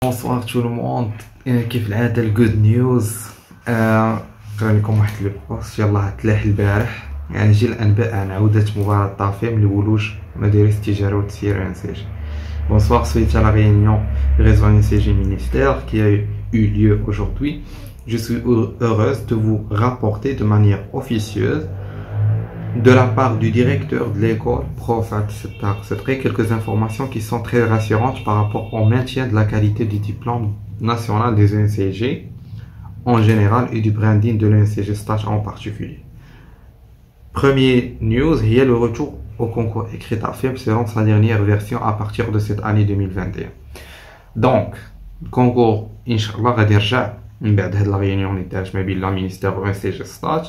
Bonsoir tout le monde. كيف العادة الجود نيوز. نقرا لكم واحد لو بوست يلاه تلاح البارح عاجل الانباء عن عودة مباراة طافيم لولوج مدارس التجارة والتسيير NCG. Bonsoir, suite à la réunion du réseau NCG ministère qui a eu lieu aujourd'hui, je suis heureuse de vous rapporter de manière officieuse de la part du directeur de l'école, prof Setri, quelques informations qui sont très rassurantes par rapport au maintien de la qualité du diplôme national des NCG en général et du branding de l'NCG Stage en particulier. Premier news, il y a le retour au concours écrit TAFEM selon sa dernière version à partir de cette année 2021. Donc, le concours, Inch'Allah, غادي يرجع من بعد هاد لا réunion اللي دارت ما بين لا ministère و NCG Stage.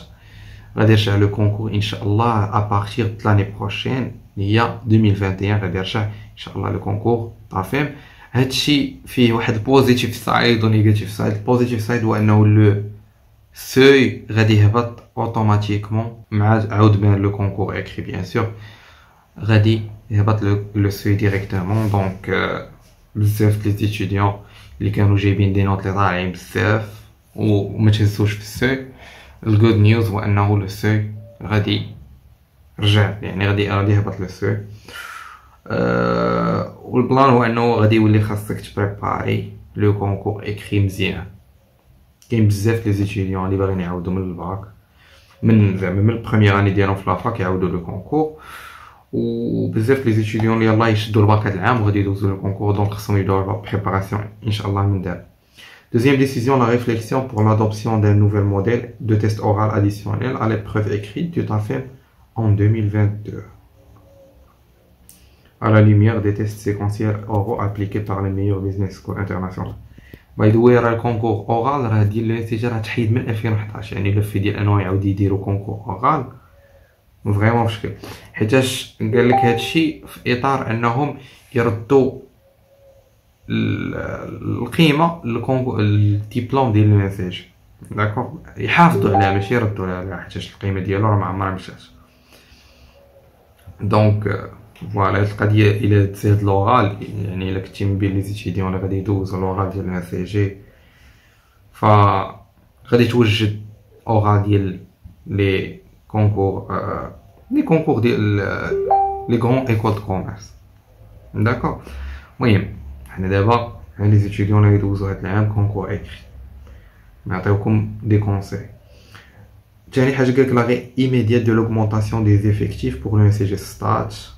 غادي يرجع le concours Inch'Allah à partir de l'année prochaine, il y a 2021 غادي يرجع Inch'Allah le concours TAFEM. هادشي فيه واحد بوزيتيف سايد و نيجاتيف سايد. البوزيتيف سايد هو انه لو سوي غادي يهبط اوتوماتيكمون مع عاود بان لو كونكور اكري بيان سور غادي يهبط لو سوي ديريكتومون. دونك بزاف لي ستوديون اللي كانوا جايبين دي نوت لي طالعين بزاف وما تهزوش في السوي، الجود نيوز هو انه لو سوي غادي رجع، يعني غادي يهبط لو سوي. والبلان هو انه غادي يولي خاصك تبريباري لو كونكور اكري مزيان. كاين بزاف لي ستوديون اللي باغيين يعاودوا من الباك من زعما من البروميير اني ديالهم في لافاك يعاودوا لو كونكور، وبزاف لي ستوديون اللي يلاه يشدوا الباك هاد العام وغادي يدوزوا لو كونكور. دونك خصهم يبداو بريباراسيون ان شاء الله من دابا. Deuxième décision, la réflexion pour l'adoption d'un nouvel modèle de test oral additionnel à l'épreuve écrite du TAFEM en 2022. À la lumière des tests séquentiels oraux appliqués par les meilleurs business schools internationaux. باي ذا واي راه الكونكور اورال راه ديال الانتاج راه تحيد من 2011، يعني لف ديال انه يعاود يديروا كونكور اورال فريمون مشكل، حيتاش قال لك هادشي في اطار انهم يردوا القيمه الدبلوم ديال الانتاج، داكوغ يحافظوا عليها ماشي يردوا عليها، حيتاش القيمه ديالو راه ما عمرها مشات. دونك فوالا هاد القضيه الى تزاد لوغال، يعني الا كنتي من بين لي ستوديون اللي غادي يدوزو لوغال ديال ال NCG ف غادي توجد اورال ديال لي كونكور ديال لي غران ايكول دو كوميرس، داكوغ. المهم حنا دابا لي ستوديون اللي يدوزو هاد العام كونكور اكري نعطيوكم دي كونساي. ثاني حاجه قالك لا غي ايميديات دو l'augmentation des effectifs pour le NCG Stage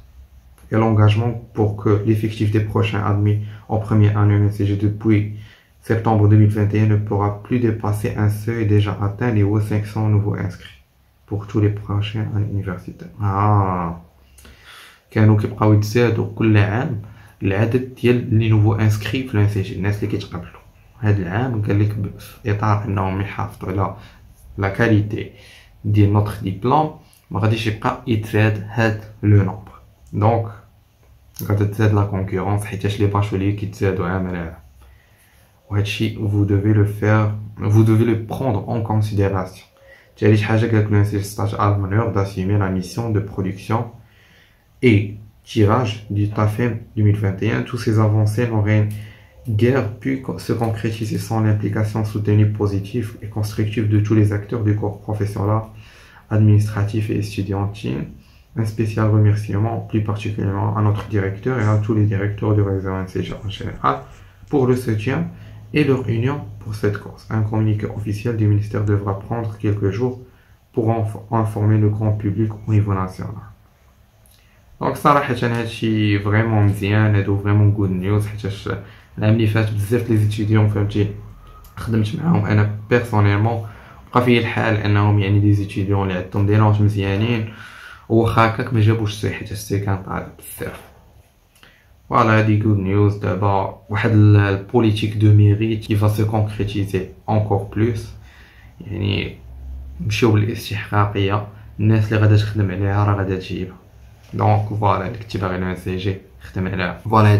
et l'engagement pour que l'effectif des prochains admis en première année NCG depuis septembre 2021 ne pourra plus dépasser un seuil déjà atteint les 500 nouveaux inscrits pour tous les prochains années universitaires. كانوا كيبقاو يتزادوا كل عام العدد ديال لي نوفو انسكري في الانسيجي، الناس اللي كيتقبلوا. هذا العام قال لك في اطار انهم يحافظوا على لا كاليتي ديال نوتر ديبلوم ما غاديش يبقى يتزاد هاد لو نومبر. دونك غادي تزاد لا كونكورونس حيتاش لي باشولي كيتزادوا عام على عام، وهادشي vous devez le faire, vous devez le prendre en considération. ثالث حاجه قالك لو NCG Stage a le honneur d'assumer la mission de production et tirage du TAFEM 2021. Tous ces avancées n'auraient guère pu se concrétiser sans l'implication soutenue, positive et constructive de tous les acteurs du corps professionnel, administratif et étudiantine. Un spécial remerciement plus particulièrement à notre directeur et à tous les directeurs du réseau NCG en général pour le soutien et leur union pour cette cause. Un communiqué officiel du ministère devra prendre quelques jours pour informer le grand public au niveau national. دونك صراحه هادشي فريمون مزيان، هادو فريمون غود نيوز، حيتاش العام اللي فات بزاف لي ستوديون فهمتي خدمت معاهم انا بيرسونيلمون، بقى فيه الحال انهم يعني لي ستوديون اللي عندهم دي نوت مزيانين واخا هكاك ما جابوش السي حيت السي كان طالع بزاف. فوالا هادي غود نيوز. دابا واحد البوليتيك دو ميريت كي فا سو كونكريتيزي انكور بلوس، يعني نمشيو بالاستحقاقيه، الناس اللي غادا تخدم عليها راه غادا تجيبها. Donc voilà, le petit baril NCG, voilà,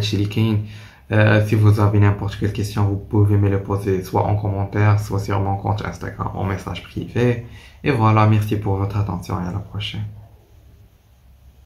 si vous avez n'importe quelle question, vous pouvez me le poser soit en commentaire, soit sur mon compte Instagram en message privé. Et voilà, merci pour votre attention et à la prochaine.